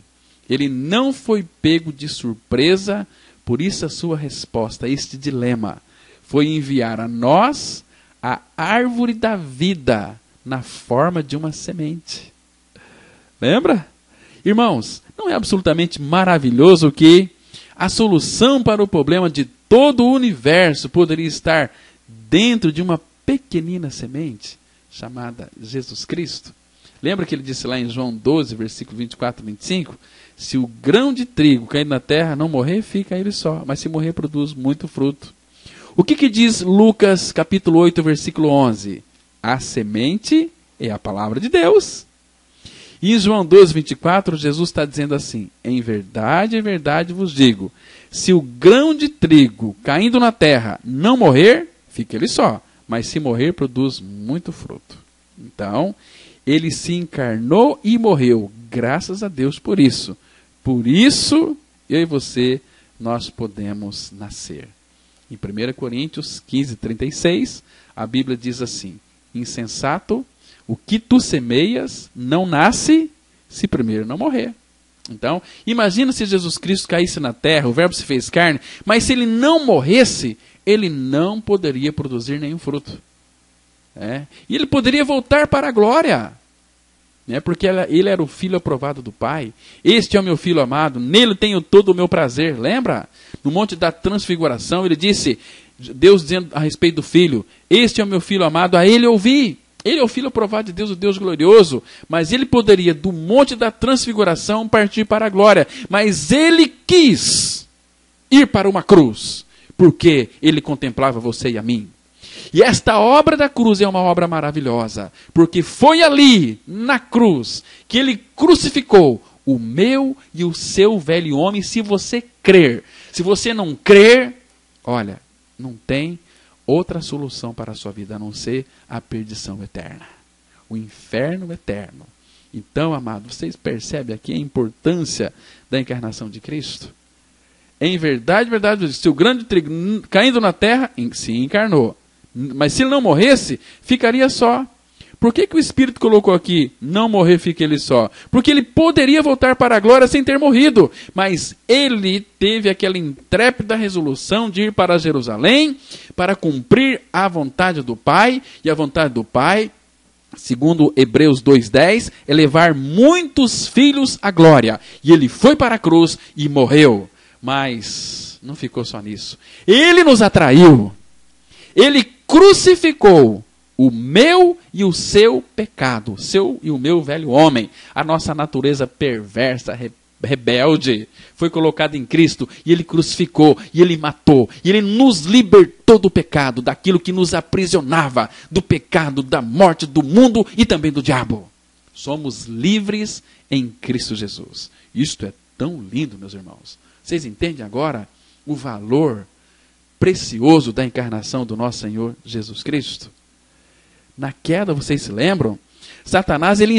ele não foi pego de surpresa. Por isso a sua resposta a este dilema foi enviar a nós a árvore da vida na forma de uma semente. Lembra? Irmãos, não é absolutamente maravilhoso que a solução para o problema de todo o universo poderia estar dentro de uma pequenina semente chamada Jesus Cristo? Lembra que ele disse lá em João 12, versículo 24 e 25? Se o grão de trigo cair na terra, não morrer, fica ele só. Mas se morrer, produz muito fruto. O que diz Lucas, capítulo 8, versículo 11? A semente é a palavra de Deus. E em João 12, 24, Jesus está dizendo assim: em verdade vos digo, se o grão de trigo caindo na terra não morrer, fica ele só. Mas se morrer, produz muito fruto. Então, ele se encarnou e morreu. Graças a Deus por isso. Por isso, eu e você, nós podemos nascer. Em 1 Coríntios 15, 36, a Bíblia diz assim: insensato, o que tu semeias não nasce se primeiro não morrer. Então, imagina se Jesus Cristo caísse na terra, o verbo se fez carne, mas se ele não morresse, ele não poderia produzir nenhum fruto. E ele poderia voltar para a glória. Porque ele era o filho aprovado do Pai. Este é o meu filho amado, nele tenho todo o meu prazer. Lembra? No Monte da Transfiguração, ele disse, Deus dizendo a respeito do filho, este é o meu filho amado, a ele ouvi. Ele é o filho aprovado de Deus, o Deus glorioso. Mas ele poderia, do Monte da Transfiguração, partir para a glória. Mas ele quis ir para uma cruz, porque ele contemplava você e a mim. E esta obra da cruz é uma obra maravilhosa, porque foi ali, na cruz, que ele crucificou o meu e o seu velho homem, se você crer. Se você não crer, olha, não tem outra solução para a sua vida, a não ser a perdição eterna, o inferno eterno. Então, amado, vocês percebem aqui a importância da encarnação de Cristo? Em verdade, se o grão de trigo caindo na terra, se encarnou. Mas se ele não morresse, ficaria só. Por que o Espírito colocou aqui, não morrer, fica ele só? Porque ele poderia voltar para a glória sem ter morrido. Mas ele teve aquela intrépida resolução de ir para Jerusalém para cumprir a vontade do Pai. E a vontade do Pai, segundo Hebreus 2:10, é levar muitos filhos à glória. E ele foi para a cruz e morreu. Mas não ficou só nisso. Ele nos atraiu. Ele crucificou o meu e o seu pecado, o seu e o meu velho homem, a nossa natureza perversa, rebelde, foi colocada em Cristo, e ele crucificou, e ele matou, e ele nos libertou do pecado, daquilo que nos aprisionava, do pecado, da morte, do mundo e também do diabo. Somos livres em Cristo Jesus. Isto é tão lindo, meus irmãos. Vocês entendem agora o valor precioso da encarnação do nosso Senhor Jesus Cristo? Na queda, vocês se lembram? Satanás, ele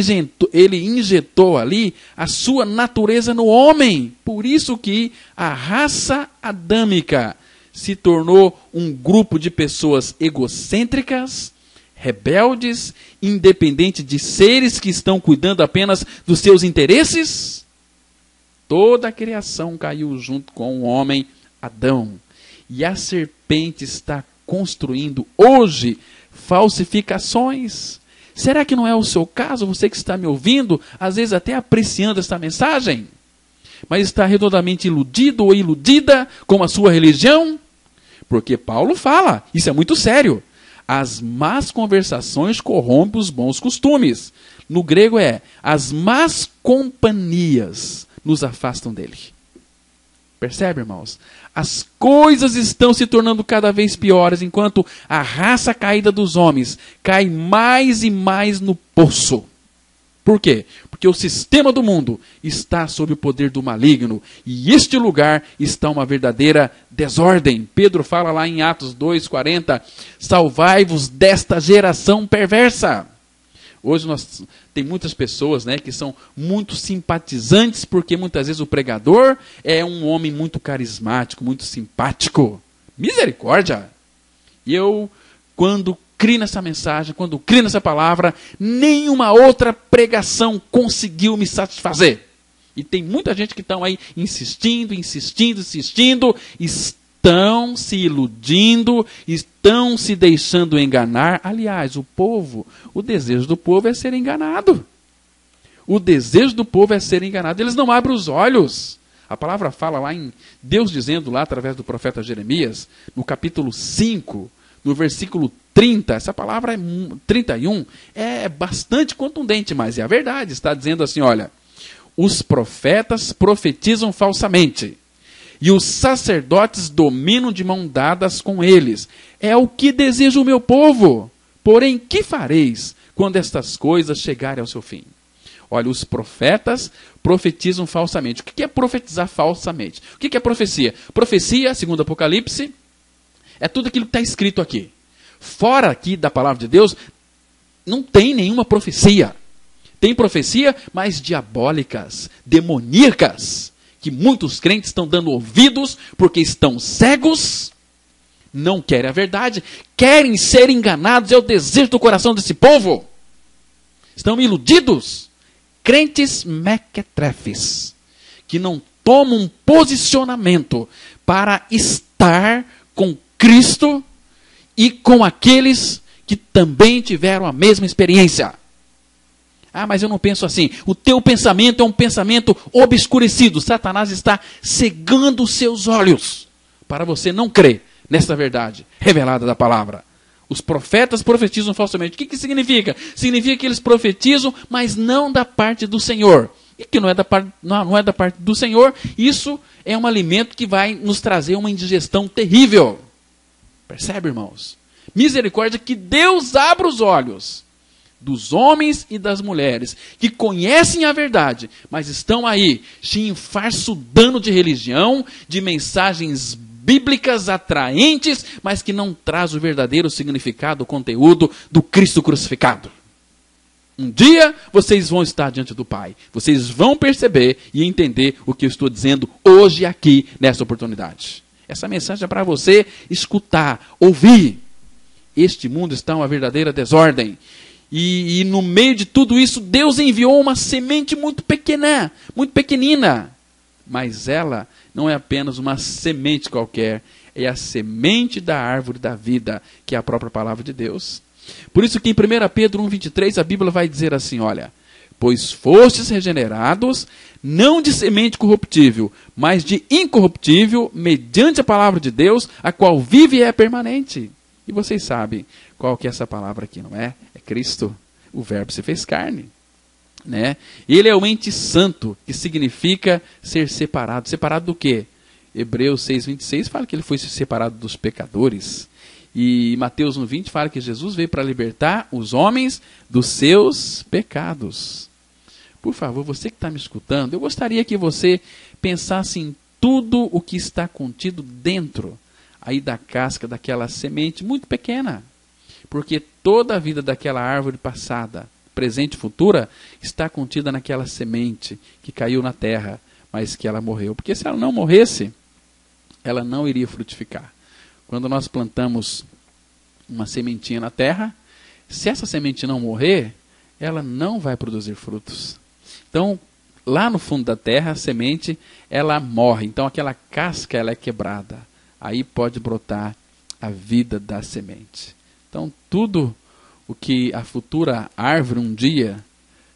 injetou ali a sua natureza no homem. Por isso que a raça adâmica se tornou um grupo de pessoas egocêntricas, rebeldes, independente de seres que estão cuidando apenas dos seus interesses? Toda a criação caiu junto com o homem Adão. E a serpente está construindo hoje falsificações. Será que não é o seu caso, você que está me ouvindo, às vezes até apreciando esta mensagem, mas está redondamente iludido ou iludida com a sua religião? Porque Paulo fala, isso é muito sério, as más conversações corrompem os bons costumes. No grego as más companhias nos afastam dele. Percebe, irmãos? As coisas estão se tornando cada vez piores, enquanto a raça caída dos homens cai mais e mais no poço. Por quê? Porque o sistema do mundo está sob o poder do maligno, e este lugar está uma verdadeira desordem. Pedro fala lá em Atos 2:40, salvai-vos desta geração perversa. Hoje tem muitas pessoas, que são muito simpatizantes, porque muitas vezes o pregador é um homem muito carismático, muito simpático. Misericórdia! E eu, quando criei nessa mensagem, quando criei nessa palavra, nenhuma outra pregação conseguiu me satisfazer. E tem muita gente que estão aí insistindo, estão se iludindo, estão se deixando enganar. Aliás, o desejo do povo é ser enganado. O desejo do povo é ser enganado. Eles não abrem os olhos. A palavra fala lá em Deus dizendo lá através do profeta Jeremias, no capítulo 5, no versículo 30, essa palavra 31, é bastante contundente, mas é a verdade. Está dizendo assim, olha, os profetas profetizam falsamente, e os sacerdotes dominam de mão dadas com eles. É o que deseja o meu povo. Porém, que fareis quando estas coisas chegarem ao seu fim? Olha, os profetas profetizam falsamente. O que é profetizar falsamente? O que é profecia? Profecia, segundo Apocalipse, é tudo aquilo que está escrito aqui. Fora aqui da palavra de Deus, não tem nenhuma profecia. Tem profecia, mas diabólicas, demoníacas, que muitos crentes estão dando ouvidos porque estão cegos, não querem a verdade, querem ser enganados, é o desejo do coração desse povo. Estão iludidos. Crentes mequetrefes, que não tomam um posicionamento para estar com Cristo e com aqueles que também tiveram a mesma experiência. Ah, mas eu não penso assim. O teu pensamento é um pensamento obscurecido. Satanás está cegando os seus olhos para você não crer nessa verdade revelada da palavra. Os profetas profetizam falsamente. O que significa? Significa que eles profetizam, mas não da parte do Senhor. E que não é da parte do Senhor, isso é um alimento que vai nos trazer uma indigestão terrível. Percebe, irmãos? Misericórdia, que Deus abra os olhos dos homens e das mulheres que conhecem a verdade, mas estão aí se enfarsudando de religião, de mensagens bíblicas atraentes, mas que não traz o verdadeiro significado, o conteúdo do Cristo crucificado. Um dia vocês vão estar diante do Pai. Vocês vão perceber e entender o que eu estou dizendo hoje aqui nessa oportunidade. Essa mensagem é para você escutar, ouvir. Este mundo está uma verdadeira desordem. E no meio de tudo isso, Deus enviou uma semente muito pequenina. Mas ela não é apenas uma semente qualquer, é a semente da árvore da vida, que é a própria palavra de Deus. Por isso que em 1 Pedro 1,23 a Bíblia vai dizer assim, olha, pois fostes regenerados, não de semente corruptível, mas de incorruptível, mediante a palavra de Deus, a qual vive e é permanente. E vocês sabem qual que é essa palavra aqui, não é? É Cristo, o verbo se fez carne. Ele é o ente santo, que significa ser separado. Separado do quê? Hebreus 6,26 fala que ele foi separado dos pecadores. E Mateus 1,20 fala que Jesus veio para libertar os homens dos seus pecados. Por favor, você que está me escutando, eu gostaria que você pensasse em tudo o que está contido dentro aí da casca daquela semente muito pequena. Porque toda a vida daquela árvore passada, presente e futura, está contida naquela semente que caiu na terra, mas que ela morreu. Porque se ela não morresse, ela não iria frutificar. Quando nós plantamos uma sementinha na terra, se essa semente não morrer, ela não vai produzir frutos. Então, lá no fundo da terra, a semente, ela morre. Então, aquela casca, ela é quebrada. Aí pode brotar a vida da semente. Então, tudo o que a futura árvore um dia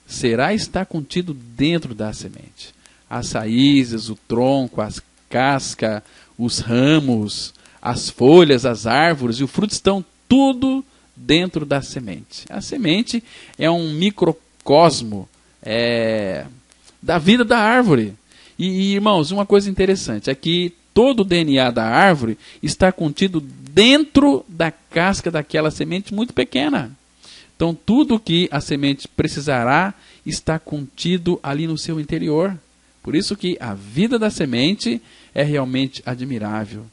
será, está contido dentro da semente. As raízes, o tronco, as cascas, os ramos, as folhas, as árvores e o fruto estão tudo dentro da semente. A semente é um microcosmo da vida da árvore. E, irmãos, uma coisa interessante é que todo o DNA da árvore está contido dentro da casca daquela semente muito pequena. Então, tudo o que a semente precisará está contido ali no seu interior. Por isso que a vida da semente é realmente admirável.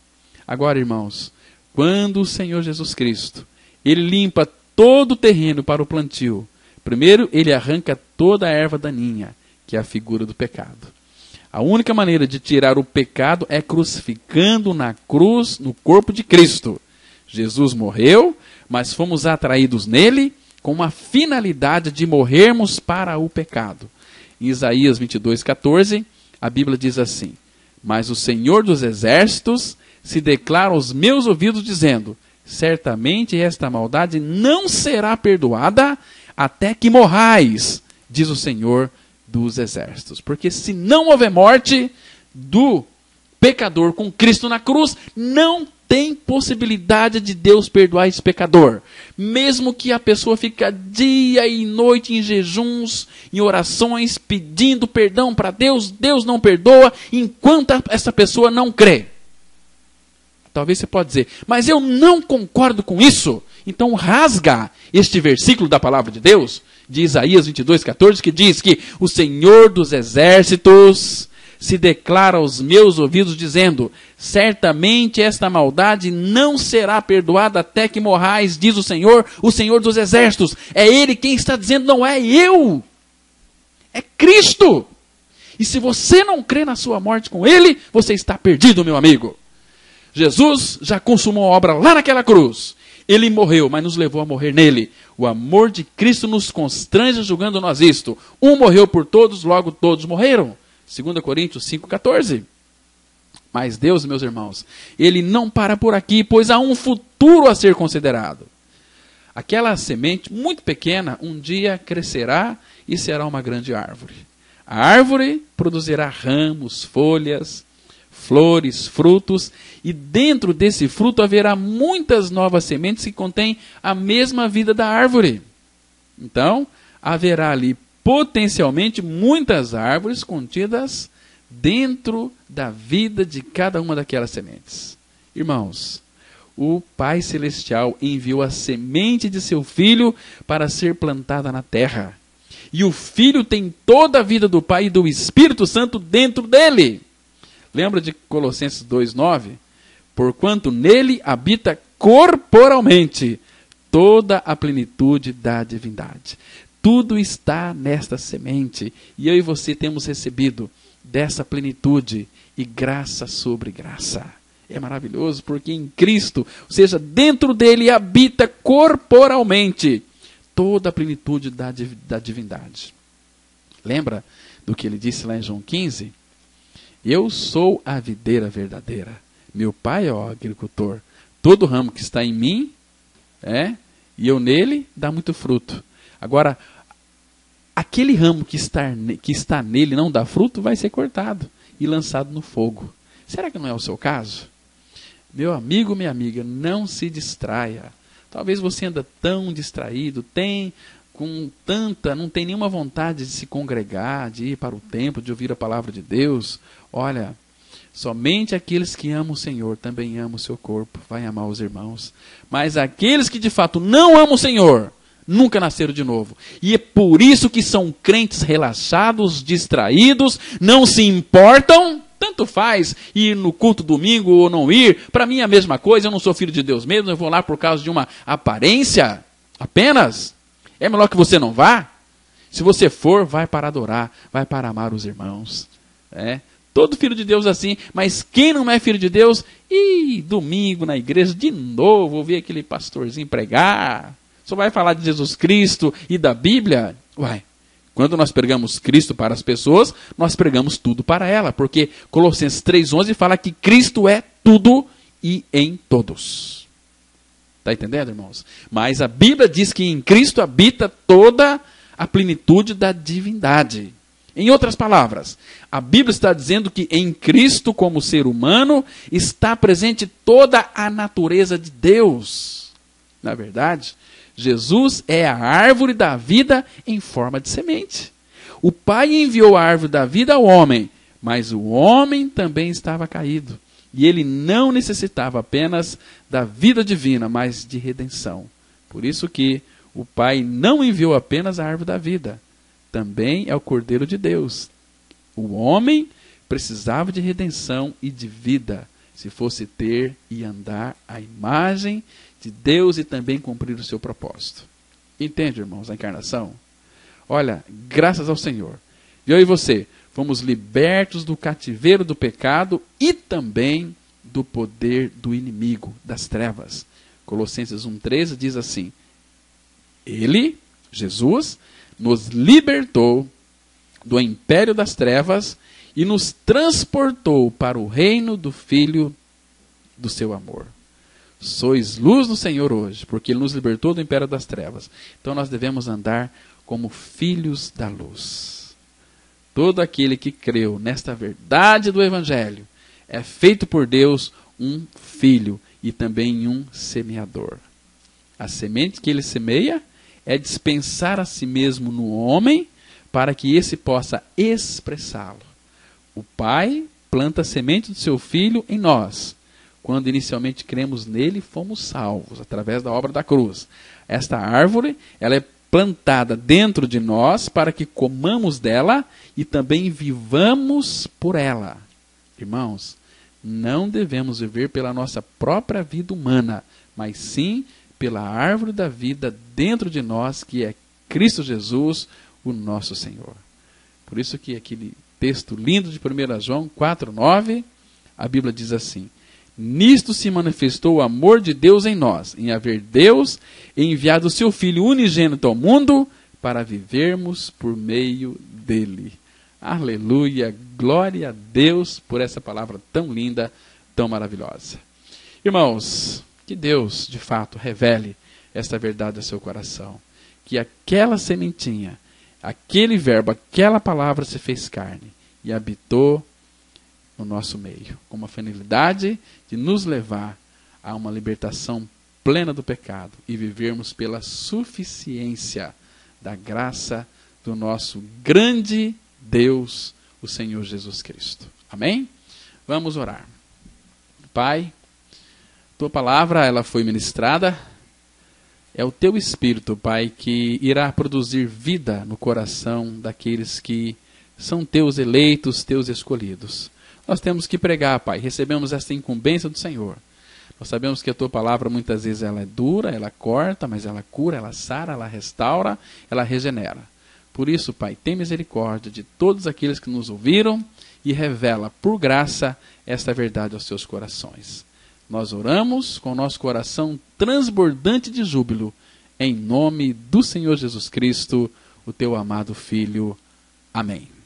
Agora, irmãos, quando o Senhor Jesus Cristo, Ele limpa todo o terreno para o plantio, primeiro Ele arranca toda a erva daninha, que é a figura do pecado. A única maneira de tirar o pecado é crucificando na cruz, no corpo de Cristo. Jesus morreu, mas fomos atraídos nele com uma finalidade de morrermos para o pecado. Em Isaías 22:14, a Bíblia diz assim: mas o Senhor dos Exércitos se declara aos meus ouvidos dizendo: certamente esta maldade não será perdoada até que morrais, diz o Senhor dos Exércitos. Porque se não houver morte do pecador com Cristo na cruz, não tem possibilidade de Deus perdoar esse pecador. Mesmo que a pessoa fique dia e noite em jejuns, em orações, pedindo perdão para Deus, Deus não perdoa enquanto essa pessoa não crê. Talvez você pode dizer, mas eu não concordo com isso. Então rasga este versículo da palavra de Deus, de Isaías 22:14, que diz que o Senhor dos Exércitos se declara aos meus ouvidos dizendo: certamente esta maldade não será perdoada até que morrais, diz o Senhor dos Exércitos. É Ele quem está dizendo, não é eu. É Cristo. E se você não crê na sua morte com Ele, você está perdido, meu amigo. Jesus já consumou a obra lá naquela cruz. Ele morreu, mas nos levou a morrer nele. O amor de Cristo nos constrange julgando nós isto. Um morreu por todos, logo todos morreram. 2 Coríntios 5:14. Mas Deus, meus irmãos, Ele não para por aqui, pois há um futuro a ser considerado. Aquela semente muito pequena, um dia crescerá e será uma grande árvore. A árvore produzirá ramos, folhas, flores, frutos, e dentro desse fruto haverá muitas novas sementes que contêm a mesma vida da árvore. Então, haverá ali potencialmente muitas árvores contidas dentro da vida de cada uma daquelas sementes. Irmãos, o Pai Celestial enviou a semente de seu Filho para ser plantada na terra. E o Filho tem toda a vida do Pai e do Espírito Santo dentro dele. Lembra de Colossenses 2:9? Porquanto nele habita corporalmente toda a plenitude da divindade. Tudo está nesta semente. E eu e você temos recebido dessa plenitude e graça sobre graça. É maravilhoso porque em Cristo, ou seja, dentro dele habita corporalmente toda a plenitude da divindade. Lembra do que ele disse lá em João 15? Eu sou a videira verdadeira. Meu pai é o agricultor. Todo ramo que está em mim, e eu nele, dá muito fruto. Agora, aquele ramo que está nele não dá fruto, vai ser cortado e lançado no fogo. Será que não é o seu caso? Meu amigo, minha amiga, não se distraia. Talvez você anda tão distraído, não tem nenhuma vontade de se congregar, de ir para o templo, de ouvir a palavra de Deus. Olha, somente aqueles que amam o Senhor também amam o seu corpo, vai amar os irmãos. Mas aqueles que de fato não amam o Senhor, nunca nasceram de novo. E é por isso que são crentes relaxados, distraídos, não se importam. Tanto faz ir no culto domingo ou não ir. Para mim é a mesma coisa, eu não sou filho de Deus mesmo, eu vou lá por causa de uma aparência apenas. É melhor que você não vá. Se você for, vai para adorar, vai para amar os irmãos. Todo filho de Deus assim, mas quem não é filho de Deus, domingo na igreja, de novo, ouvir aquele pastorzinho pregar, Só vai falar de Jesus Cristo e da Bíblia? Uai, quando nós pregamos Cristo para as pessoas, nós pregamos tudo para ela, porque Colossenses 3,11 fala que Cristo é tudo e em todos. Está entendendo, irmãos? Mas a Bíblia diz que em Cristo habita toda a plenitude da divindade. Em outras palavras, a Bíblia está dizendo que em Cristo, como ser humano, está presente toda a natureza de Deus. Na verdade, Jesus é a árvore da vida em forma de semente. O Pai enviou a árvore da vida ao homem, mas o homem também estava caído. E ele não necessitava apenas da vida divina, mas de redenção. Por isso que o Pai não enviou apenas a árvore da vida. Também é o Cordeiro de Deus. O homem precisava de redenção e de vida, se fosse ter e andar à imagem de Deus e também cumprir o seu propósito. Entende, irmãos, a encarnação? Olha, graças ao Senhor. Eu e você fomos libertos do cativeiro do pecado e também do poder do inimigo, das trevas. Colossenses 1,13 diz assim: Ele, Jesus, nos libertou do império das trevas e nos transportou para o reino do Filho do seu amor. Sois luz no Senhor hoje, porque Ele nos libertou do império das trevas. Então nós devemos andar como filhos da luz. Todo aquele que creu nesta verdade do Evangelho é feito por Deus um filho e também um semeador. A semente que Ele semeia é dispensar a si mesmo no homem para que esse possa expressá-lo. O Pai planta a semente do seu Filho em nós. Quando inicialmente cremos nele, fomos salvos através da obra da cruz. Esta árvore, ela é plantada dentro de nós para que comamos dela e também vivamos por ela. Irmãos, não devemos viver pela nossa própria vida humana, mas sim pela árvore da vida dentro de nós, que é Cristo Jesus, o nosso Senhor. Por isso que aquele texto lindo de 1 João 4,9, a Bíblia diz assim: Nisto se manifestou o amor de Deus em nós, em haver Deus enviado o seu Filho unigênito ao mundo para vivermos por meio dele. Aleluia, glória a Deus por essa palavra tão linda, tão maravilhosa. Irmãos, que Deus, de fato, revele esta verdade ao seu coração. Que aquela sementinha, aquele verbo, aquela palavra se fez carne e habitou no nosso meio, com uma finalidade de nos levar a uma libertação plena do pecado e vivermos pela suficiência da graça do nosso grande Deus, o Senhor Jesus Cristo. Amém? Vamos orar. Pai, Tua palavra, ela foi ministrada. É o Teu Espírito, Pai, que irá produzir vida no coração daqueles que são Teus eleitos, Teus escolhidos. Nós temos que pregar, Pai. Recebemos esta incumbência do Senhor. Nós sabemos que a Tua palavra muitas vezes ela é dura, ela corta, mas ela cura, ela sara, ela restaura, ela regenera. Por isso, Pai, tem misericórdia de todos aqueles que nos ouviram e revela, por graça, esta verdade aos seus corações. Nós oramos com o nosso coração transbordante de júbilo, em nome do Senhor Jesus Cristo, o Teu amado Filho. Amém.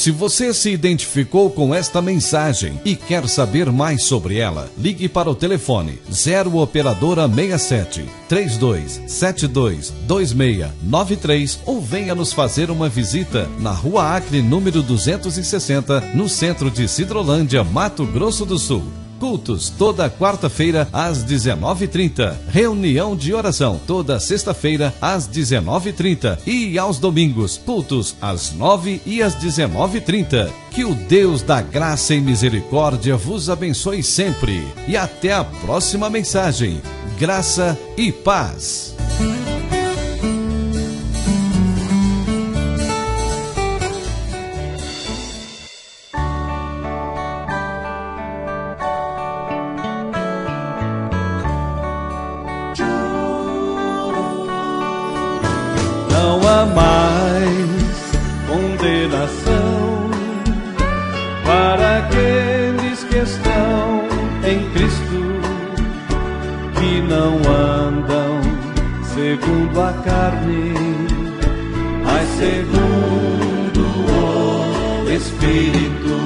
Se você se identificou com esta mensagem e quer saber mais sobre ela, ligue para o telefone 0 operadora 67 3272 2693 ou venha nos fazer uma visita na Rua Acre, número 260, no centro de Sidrolândia, Mato Grosso do Sul. Cultos toda quarta-feira às 19h30. Reunião de oração toda sexta-feira às 19h30. E aos domingos, cultos às 9h e às 19h30. Que o Deus da graça e misericórdia vos abençoe sempre. E até a próxima mensagem. Graça e paz. que não andam segundo a carne, mas segundo o Espírito.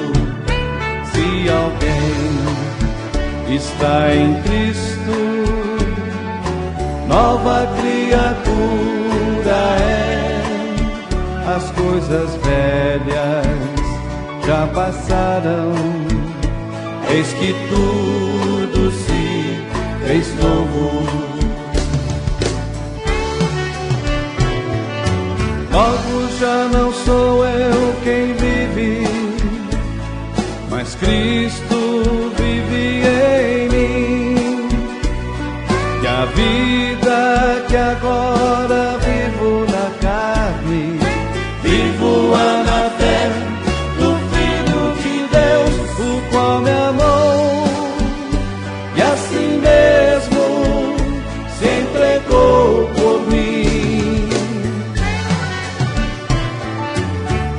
Se alguém está em Cristo, nova criatura é. As coisas velhas já passaram, eis que tudo se fez novo. Logo já não sou eu quem vive, mas Cristo vive em mim. E a vida que agora vivo na carne, vivo-a na fé do Filho de Deus, o qual me amou e assim mesmo se entregou por mim.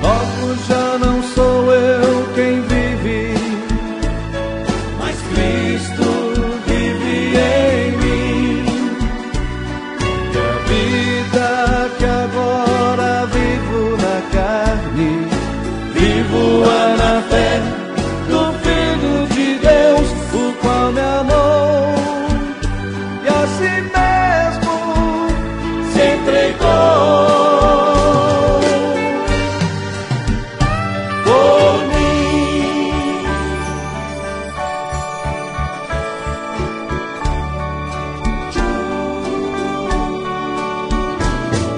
Logo já não sou eu quem vive, mas Cristo vive em mim. E a vida que agora vivo na carne, vivo-a na fé do Filho de Deus, o qual me amou e assim mesmo se entregou por mim.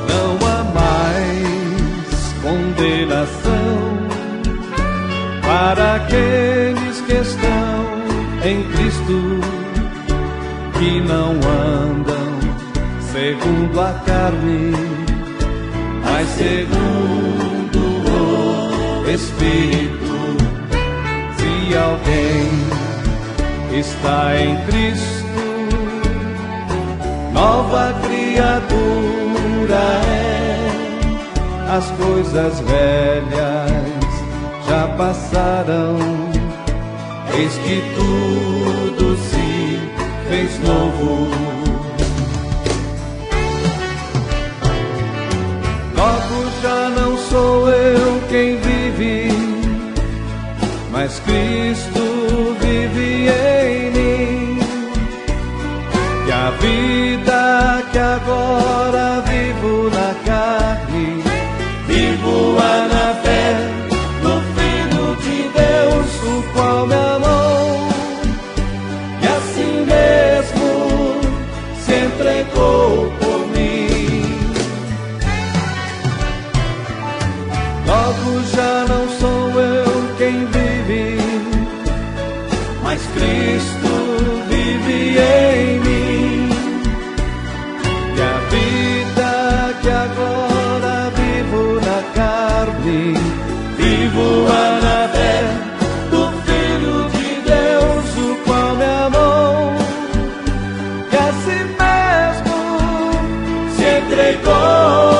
Não há mais condenação para aqueles que estão em Cristo, que não andam segundo a carne, mas segundo o Espírito. Se alguém está em Cristo, nova criatura é. As coisas velhas já passaram, eis que tudo se fez novo. Logo já não sou eu quem vive, mas Cristo vive em mim. E a vida que agora vivo na carne, vivo-a na fé do Filho de Deus, o qual me amou e assim mesmo se entregou por mim. Logo já não sou eu quem vive, mas Cristo vive em mim. E a vida que agora vivo na carne, vivo-a na fé do Filho de Deus, o qual me amou e assim mesmo se entregou.